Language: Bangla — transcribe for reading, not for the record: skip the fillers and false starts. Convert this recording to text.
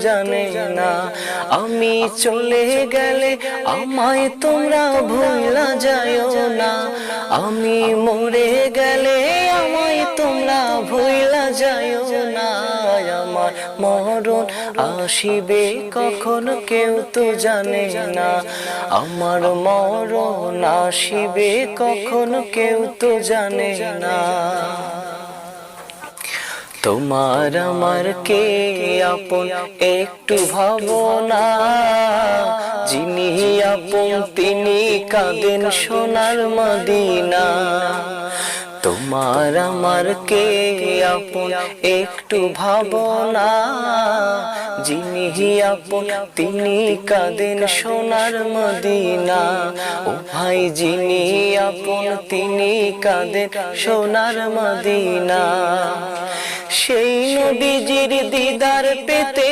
জানে না আমি চলে গেলে আমায় তোমরা ভুলা যায়ও না, আমি মরে গেলে আমায় তোমরা ভুলা যায়ও না। আমার মরণ আসিবে কখন কেউ তো জানে না, আমার মরণ আসিবে কখন কেউ তো জানে না। তোমার আমার কে আপন একটু ভাবনা, যিনি আপন তিনি কাঁদেন সোনার মদিনা। তোমার আমার কে আপন একটু ভাবনা, যিনি আপন তিনি কাঁদেন সোনার মদিনা। ও ভাই যিনি আপন তিনি কাঁদেন সোনার মদিনা। সেই নবীজির দিদার পেতে